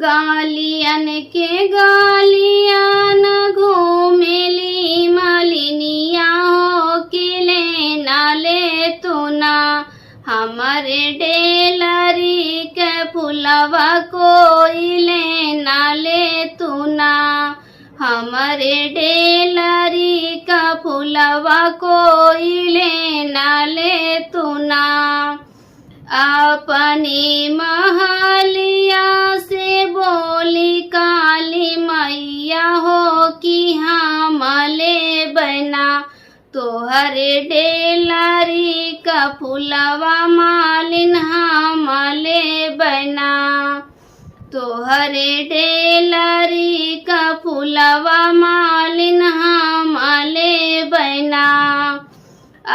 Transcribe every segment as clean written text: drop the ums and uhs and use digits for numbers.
गालियन के गालियन घूमेली मालिनिया हो कि लेना ले तू ना हमारे डेलरी के फुलवा कोई लेना ले तू ना हमारे डेलरी का फुलवा कोई लेना ले तू ना अपनी महलिया से बोली काली मैया हो कि हम ले बना तोहरे डेलरी का फुलवा मालिन हम ले बना तोहरे डेलरी का फुलवा मालिन हम ले बना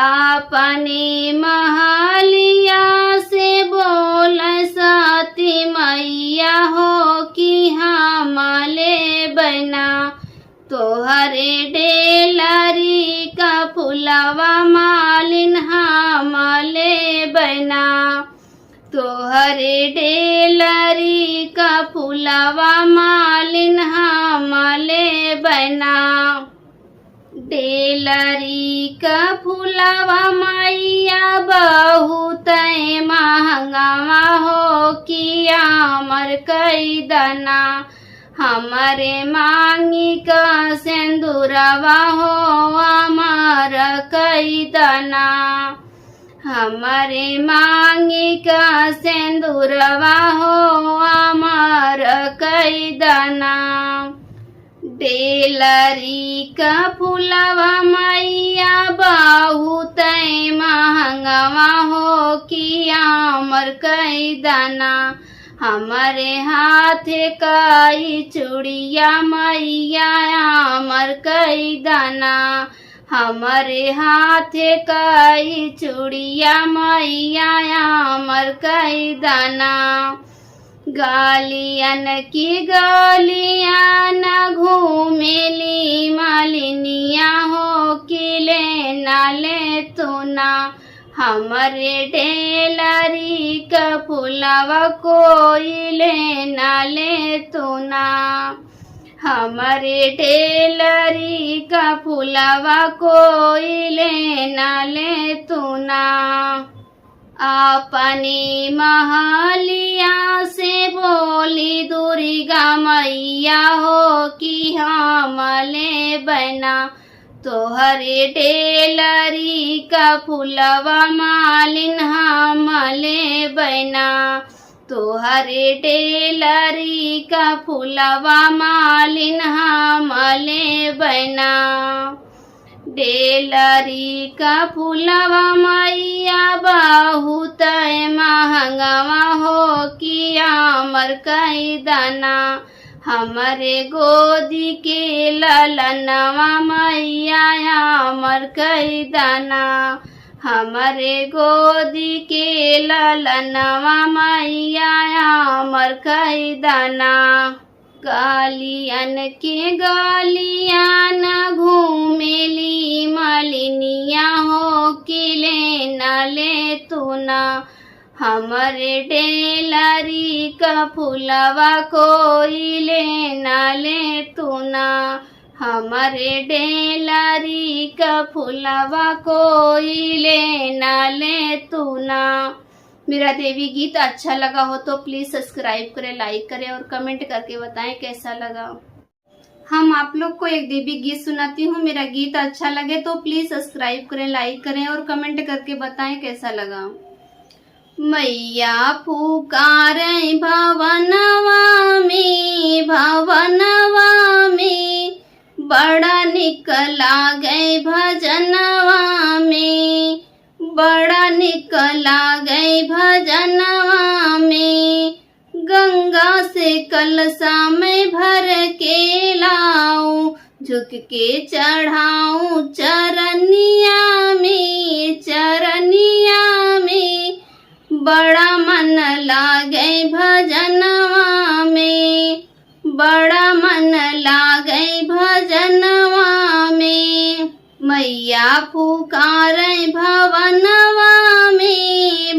अपनी महलिया से बोल सती मैया हो कि हम ले बना तोहरे डेलरी का फुलवा मालिन हम ले बना तोहरे डेलरी का फुलवा मालिन हम ले बना डेलरी का फुलवा मैया बहुत महंगावा हो कि अमर कई दना हमारे मांगी का सिंदूरवा हो अमर कई दना हमारे मांगी का सिंदूरवा हो अमर कई दना डेलरी का फुलवा मैया बहुत महंगावा हो कि अमर कई दाना हमारे हाथ कई चूड़िया मैया अमर कई दाना हमारे हाथ कई चूड़िया मैया अमर कई दाना गालियन की गालियन घूमेली मालिनिया हो कि लेना ले तू ना हमारे डेलरी का फुलवा कोई लेना ले तू ना हमारे डेलरी का फुलवा कोई लेना ले तू ना अपनी महलिया से बोली दुर्गा मैया हो कि हम ले बना तोहरे डेलरी का फुलवा मालिन हम ले बना तोहरे डेलरी का फुलवा मालिन हम ले बना डेलरी का फुलवा मैया बहुत महंगावा हो कि अमर कई दाना हमारे गोदी के ललनवा मैया अमर कई दाना हमारे गोदी के ललनवा मैया अमर कई दाना गालियन के गालियन घूमेली मालिनिया हो कि लेना ले तू ना हमारे डेलरी का फुलवा कोई लेना ले तू ना हमारे डेलरी का फुलवा कोई लेना ले तू ना मेरा देवी गीत अच्छा लगा हो तो प्लीज सब्सक्राइब करें, लाइक करें और कमेंट करके बताएं कैसा लगा। हम आप लोग को एक देवी गीत सुनाती हूँ। मेरा गीत अच्छा लगे तो प्लीज सब्सक्राइब करें, लाइक करें और कमेंट करके बताएं कैसा लगा। मैया पुकारे भवनवा में बड़ा निकला गए भजनवा में बड़ा निकला गए भजनवा में गंगा से कलशा में भर के लाऊं झुक के चढ़ाऊं चरनिया में बड़ा मन लागे भजनवा में बड़ा मन लागे भजनवा में मैया पुकारे भवनवा में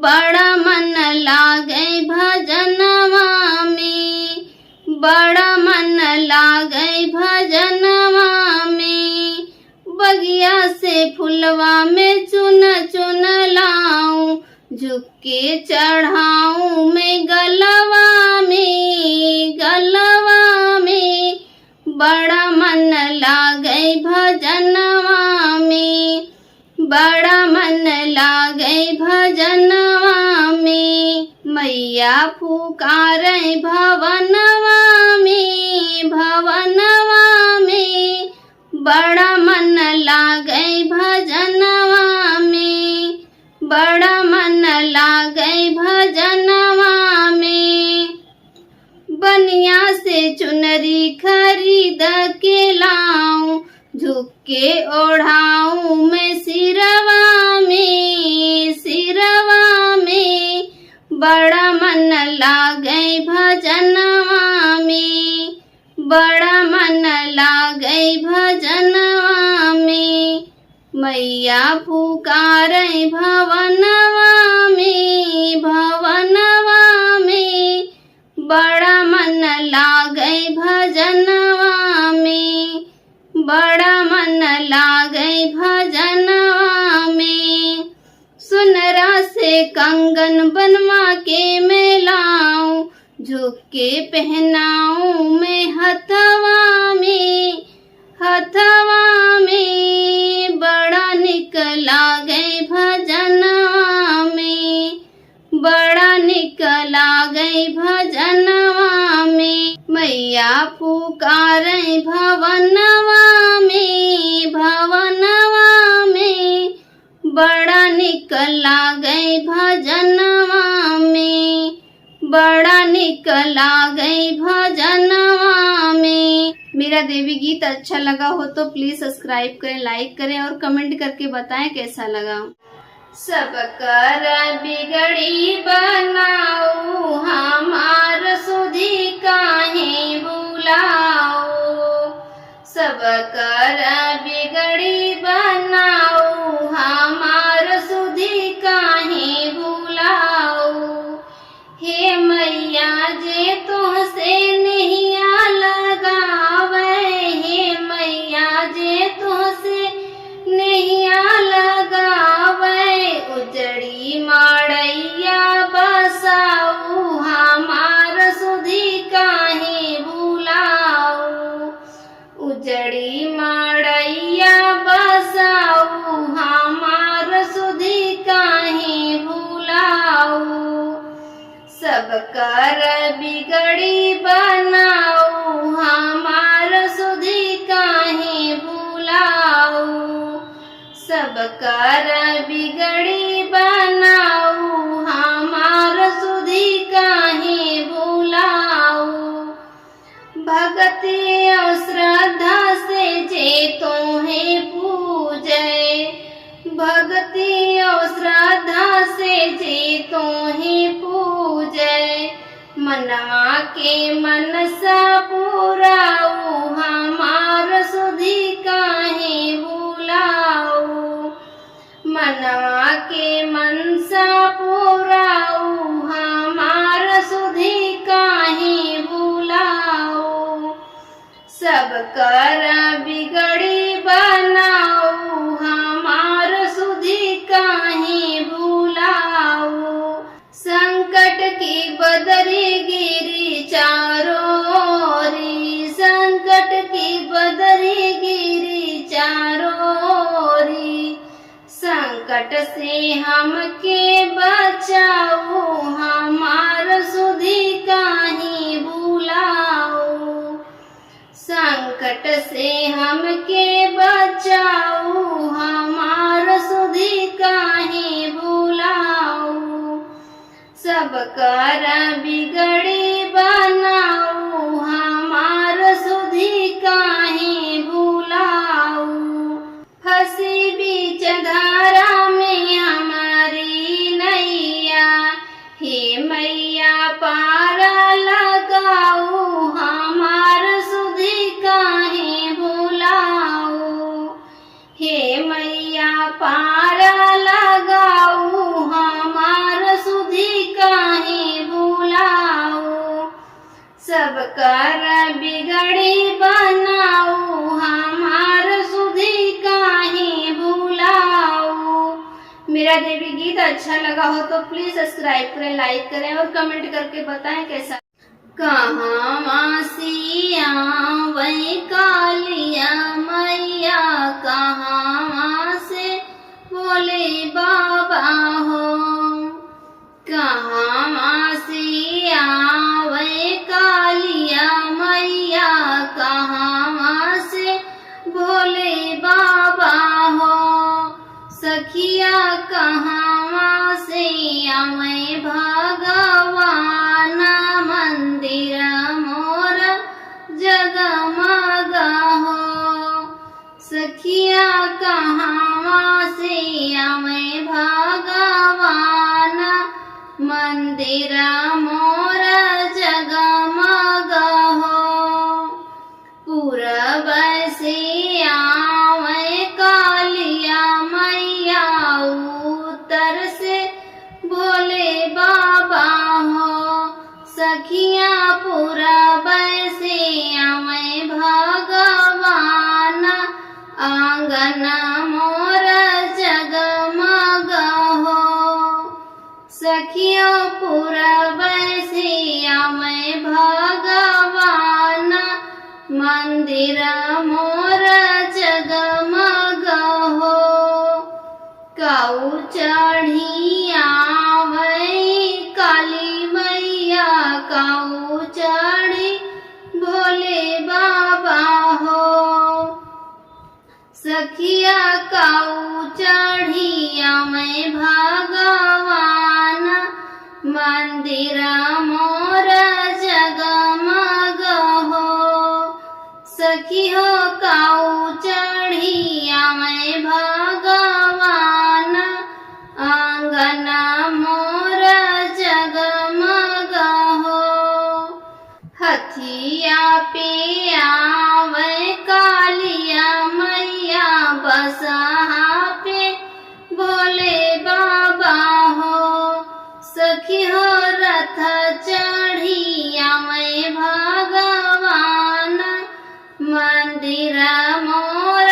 बड़ा मन लागे चढ़ाऊं मैं गलवा में बड़ा मन लागे भजनवा में, बड़ा मन लागे भजनवा में। मैया पुकारे भवनवा में, भवनवा में बड़ा मन लागे भजनवा में, बड़ा मन लागे भजनवा में। बनिया से चुनरी खरीद के लाऊं, झुक के ओढ़ाऊं मैं सिरवा में, सिरवा में बड़ा मन लागे भजनवा में, बड़ा मन लागे भजनवा में। मैया पुकारे भवनवा में, भवनवा में बड़ा मन लागे भजनवा में, बड़ा मन लागे भजनवा में। सुनरा से कंगन बनवा के मैं लाऊं, झुक के पहनाऊं मैं हथवा में, हथवा में बड़ा निक लागे भजनवा में, बड़ा निक लागे भजनवा में। मैया पुकारे भवनवा में, भवनवा में बड़ा निक लागे भजनवा में, बड़ा निक लागे भजनवा में। मेरा देवी गीत अच्छा लगा हो तो प्लीज सब्सक्राइब करें, लाइक करें और कमेंट करके बताएं कैसा लगा। सब कर बिगड़ी बनाओ, हमार सुधी काहे बुलाओ। सब कर बिगड़ी बनाओ, हमार सुधी काहे बुलाओ। हे मैया जे तुहसे नैया लगावे, हे मैया जे तुहसे नैया लगावे। उजड़ी माड़ैया बसाऊ, हमार सुधी काहे बुलाऊ। उजड़ी माड़ैया बसाऊ, हमार सुधी काहे बुलाऊ। सब कर बिगड़ी बनाऊ, हमार सुधी काहे बुलाऊ। सब कर बिगड़ी बनाऊ, हमार सुधी काहे बुलाऊ। भक्ति और श्रद्धा से जे तोहे पूजे, भक्ति और श्रद्धा से जे तोहे पूजे। मनवा के मनसा पुराऊ, हमार सुधी काहे बुलाऊ। मनवा के मनसा पुराऊ, हमार सुधी काहे बुलाऊ। सब कर बिगड़ी बनाऊ, हमार सुधी काहे बुलाऊ। संकट की बदरी गिरी चारों ओरी, संकट की बदरी गिरी चारों ओरी। संकट से हमके बचाओ, हमार सुधी काहे बुलाओ। संकट से हमके बचाओ, हमार सुधी काहे बुलाओ। सब कर बिगड़ी बनाऊ, हमार सुधी काहे बुलाऊ। फंसी बीच धारा में हमारी नैया, हे मैया पार लगाऊ, हमार सुधी काहे बुलाऊ। हे मैया पार लगाऊ, हमार सुधी काहे बुलाऊ। सब कर बिगड़ी बनाऊ, हमार सुधी काहे बुलाऊ। मेरा प्रिया देवी गीत अच्छा लगा हो तो प्लीज सब्सक्राइब करें, लाइक करें और कमेंट करके बताएं कैसा। कहाँ मासिया वही कालिया मैया, कहाँ से बोले बाबा हो। कहाँ मासिया वही कालिया मैया, कहाँ से बोले बाबा हो। सखिया कहाँ से आवे भगवान, मंदिर मोर जगमग हो। सखिया कहाँ से आवे भगवान, मंदिर मोर जगमग हो। पूरब से आवे कालिया मैया, उत्तर से बोले बाबा हो। सखिया पूरब से आवे भगवान, आंगन मोर जगमग हो। सखियों पूरब से आवे भगवान, मंदिर मोर जगमग हो। काऊ चढ़ी आवे काली मैया, काऊ चढ़ी भोले बाबा हो। सखिया काऊ चढ़ी आवे भगवान, मंदिर मोर जगमग हो। सखी हो काऊ चढ़ी आवे भगवान, आंगन मोर जगमग हो। हथिया पे आवे कालिया मैया, बसहा पे बोले बाबा हो। सखी हो रथ चढ़ी आवे भगवान, मंदिर मोर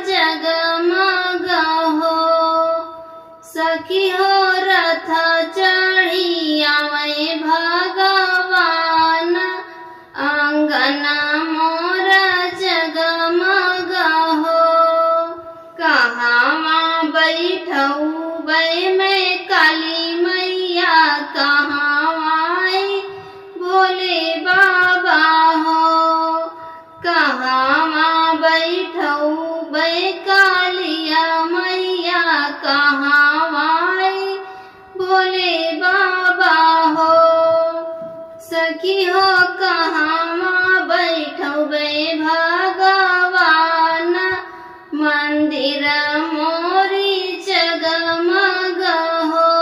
जगमग हो। सखी हो रथ चढ़ी आवे भगवान, आंगन मोर जगमग हो। कहाँ बैठऊ बै मैं काली मैया, कहाँ आई भोले बाबा हो। कहाँ बैठऊ बै कालिया मैया, कहाँ आई भोले बाबा हो। सखी हो कहाँ बैठऊ बै भगवान, मंदिर मोरी जगमग हो।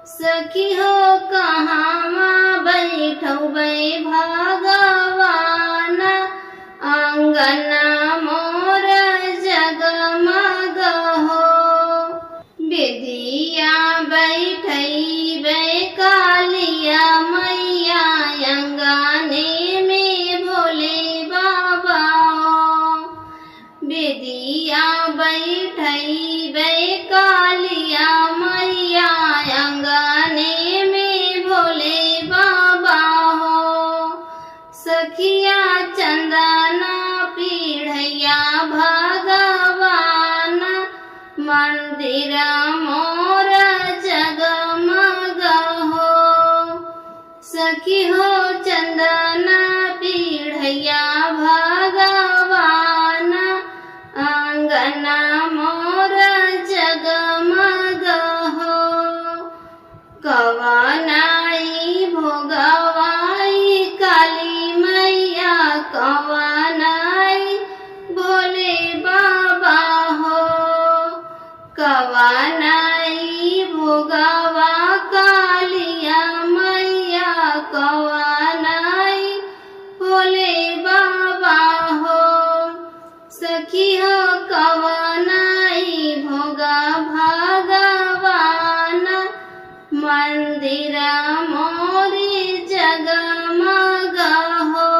सखी हो कहाँ बैठऊ बै भगवान, आंगन मोर जगमग हो। बेदिया बैठई बै कालिया मैया, अंगने में भोले बाबा हो। बेदिया बैठई बै कालिया मैया, अंगने में भोले बाबा हो। सखिया चंदना पीढ़ैया भगवान, मंदिर मोर जगमग हो। सखी हो चंदना पीढ़ैया भगवान, आंगन मोर जगमग हो। कवनाई भोगवाई काली मैया, कवनाई भोले बाबा हो। कवनाई भोगवा कालिया मैया, कवनाई भोले बाबा हो। सखी हो कवनाई भोगा भगवान, मंदिर मोरी जगमग हो।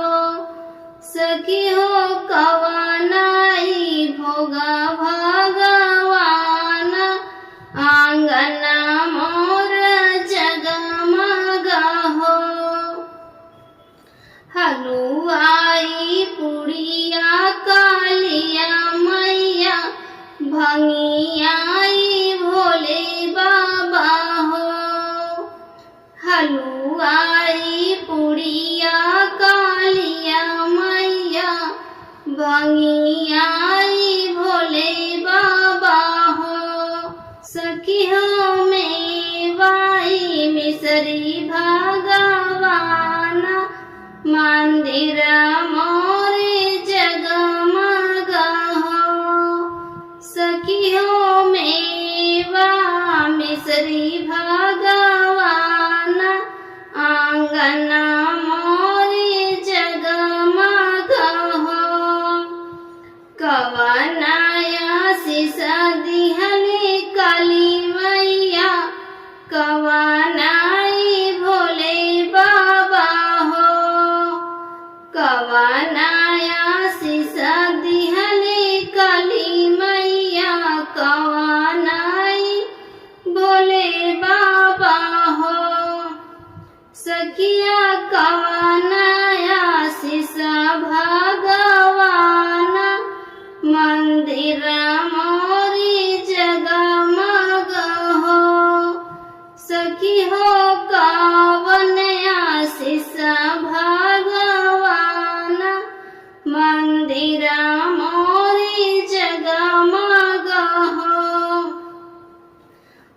सखी हो कवनाई भोगा भगवान, हलुआई पुड़िया कालिया मैया भंगियाई भोले बाबा हो। सखी हो मेवाई मिसरी भगवान मंदिर मोरे जगमग हो। सखी हो मेवा मिसरी भगवान आंगन मोरे जगमग हो। कवनाया सिसा दिहले काली मैया कवनाई भोले बाबा हो। कवनाया सिसा दिहले काली मैया कवनाई भोले बाबा हो। सखिया कवनाया सिसा भगवान मंदिर मोरी जगमग हो। सखी हो कवनाया सिसा भगवान मंदिर मोरी जगमग हो।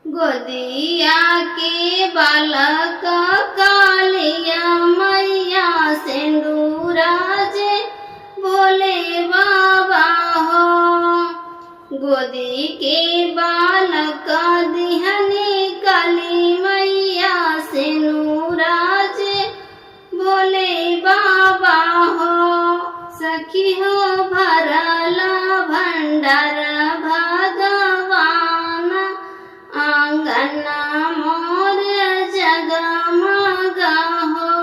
गोदिया के बालक कालिया मैया सिंदूरा जे भोले बाबा हो। गोदी के बालक दिहने काली मैया सिंदूरा जे भोले बाबा हो। सखी हो भरला भंडार भगवान आंगन मोर जगमग हो।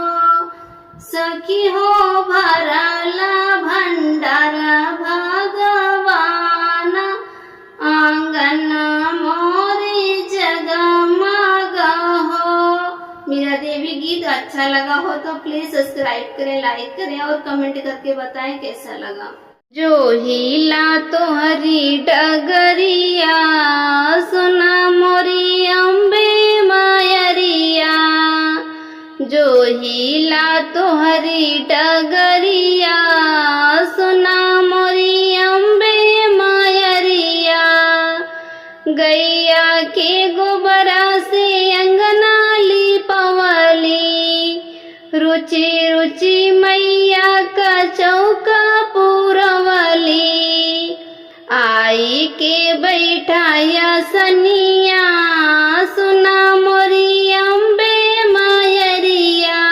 सखी हो भरला भंडार भगवान आंगन मोरे जगमग हो। मेरा देवी गीत अच्छा लगा हो तो प्लीज सब्सक्राइब करें, लाइक करें और कमेंट करके बताएं कैसा लगा। जो हीला तोहरी डगरिया सुना मोरी अम्बे मायरिया। जो हीला तोहरी डगरिया सुना मोरी अम्बे मायरिया। गैया के गोबरा से अंगना लिपवली रुचि रुचि मैया का चौका पुरवली। आई के बैठाया सनिया सुना मोरी अम्बे मायरिया।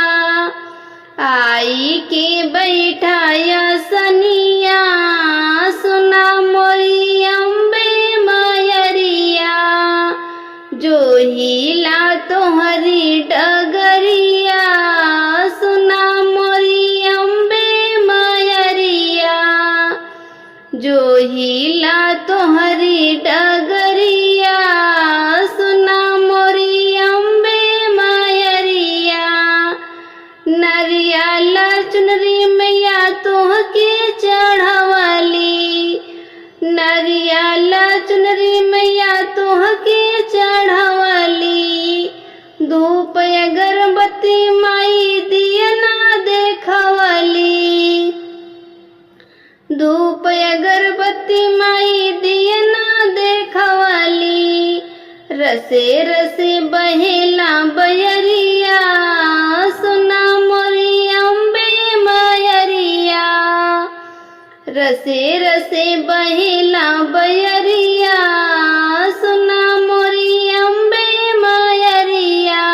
आई के बैठाया सनिया सुना मोरी अम्बे मायरिया। जो हीला तोहरी डगरिया सुना मोरी अम्बे मायरिया। जो हीला तोहरी डगरिया सुना मोरी अम्बे मायरिया। नरियल चुनरी मैया तोहके चढ़वली। नरियल चुनरी मैया तोहके चढ़वली। धूप अगरबत्ती माई दियना देखवली। धूप अगरबत्ती माई दियना देखवली। रसे रसे बहेला बयरिया सुना मोरी अम्बे मायरिया। रसे रसे बहेला बयरिया सुना मोरी अम्बे मायरिया।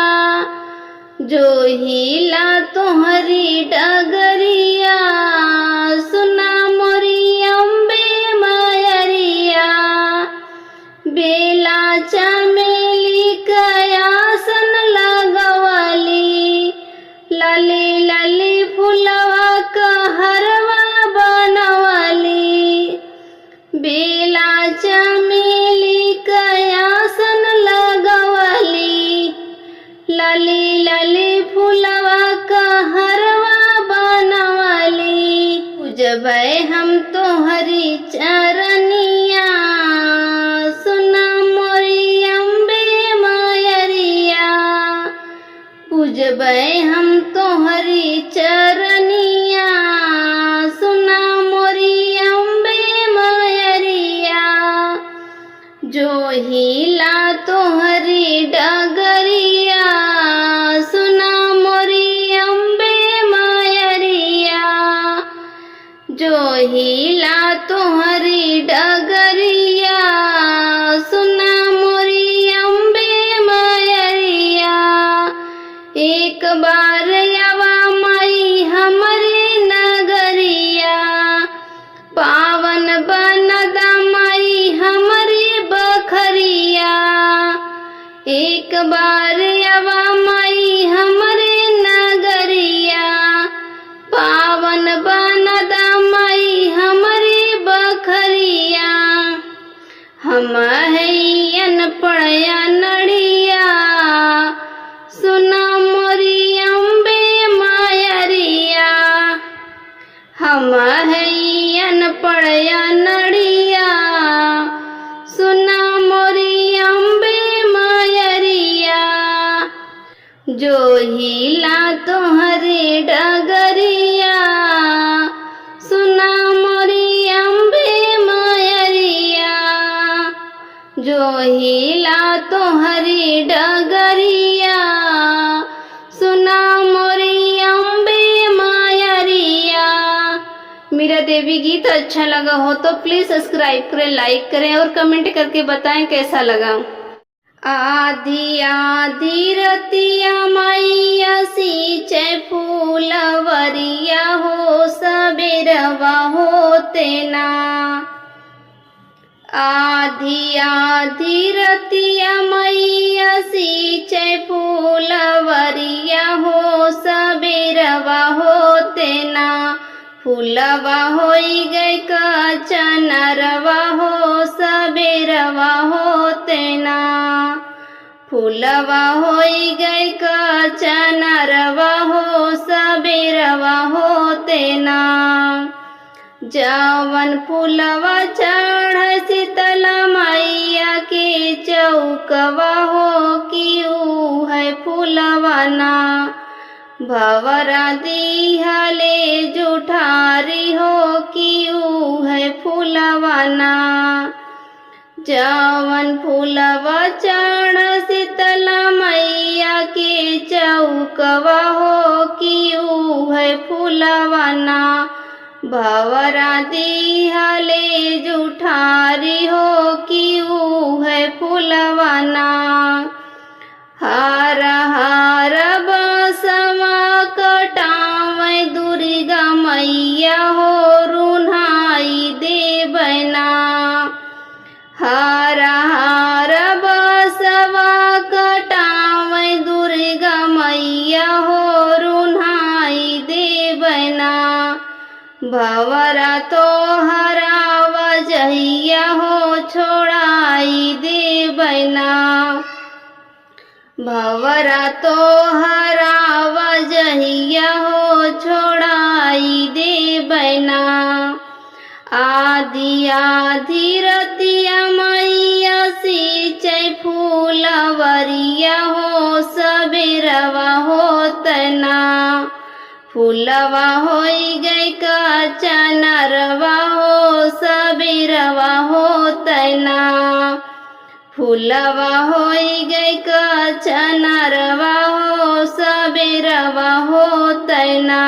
जो हीला तोहरी डगरिया सुना मोरी अम्बे मायरिया। बेला चमेली कयासन लगवली। लाली लाली फुलवा का हरवा बनवली। बेला चमेली कयासन लगवली। लाली लाली फुलवा का हरवा बनवली। पूजबै हम तोहरी चरनिया सुना मोरी अम्बे मायरिया। पूजबै हम तोहरी चरनिया, सुना मोरी अम्बे मयरिया। जो हिला तोहरी डगरिया, सुना मोरी अम्बे मयरिया। जो हिला तोहरी डगरिया, सुना मोरी अम्बे मयरिया। एक बार आवा माई हमरे नगरिया, पावन बनदा माई हमरे बखरिया। एक बार आवा माई हमरे नगरिया, पावन बनदा माई हमरे बखरिया। हम हैयन पड़या नड़िया, सुना मोरी अम्बे मायरिया। हम हैयन पड़या नड़िया, सुना मोरी अम्बे मायरिया। जो हिला तोहरे डगरिया, सुना मोरी अम्बे मायरिया। जो हिला तोहरी डगरिया, सुना मोरी अम्बे मायरिया। मेरा देवी गीत अच्छा लगा हो तो प्लीज सब्सक्राइब करें, लाइक करें और कमेंट करके बताएं कैसा लगा। आधी आधी रतिया मैया सींचे फूलवरिया हो, सबेरवा होते ना। आधी आधी रतिया मैया सींचे फूलवरिया हो, सबेरवा होते ना। फूलवा होई गई कचनरवा हो, सबेरवा होते ना। फूलवा होई गई कचनरवा हो, सबेरवा होते ना। जवन फूलवा चढ़ शीतला मैया के चौकवा हो, कि ऊ है फूलवा ना। भवरा दिहले जुठारी हो, कि ऊ है फूलवा ना। जवन फूलवा चढ़ शीतला मैया के चौकवा हो, कि ऊ है फूलवा ना। भवरा दिहले जुठारी हो, कि ऊ है फूलवा ना। हार हार बसवा कटावे दुर्गा मैया हो, रुन्हाई देबना। हार हार बसवा कटावे दुर्गा मैया हो, रुन्हाई देबना। भवरा तो हरावा जहिया हो, छोड़ाई देबना। भवरा तो हरावा जहिया हो, छोड़ाई देबना। आधी आधी रतिया मैया सींचे फूलवरिया हो, सबेरवा होतना। फूलवा होई गई कचनरवा हो, सबेरवा होतना। फूलवा होई गई कचनरवा हो, सबेरवा होतना।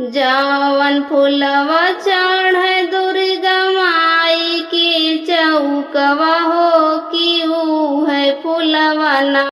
जवन फूलवा चढ़ दुर्गा माई के चौकवा हो, कि ऊ है फूलवा ना।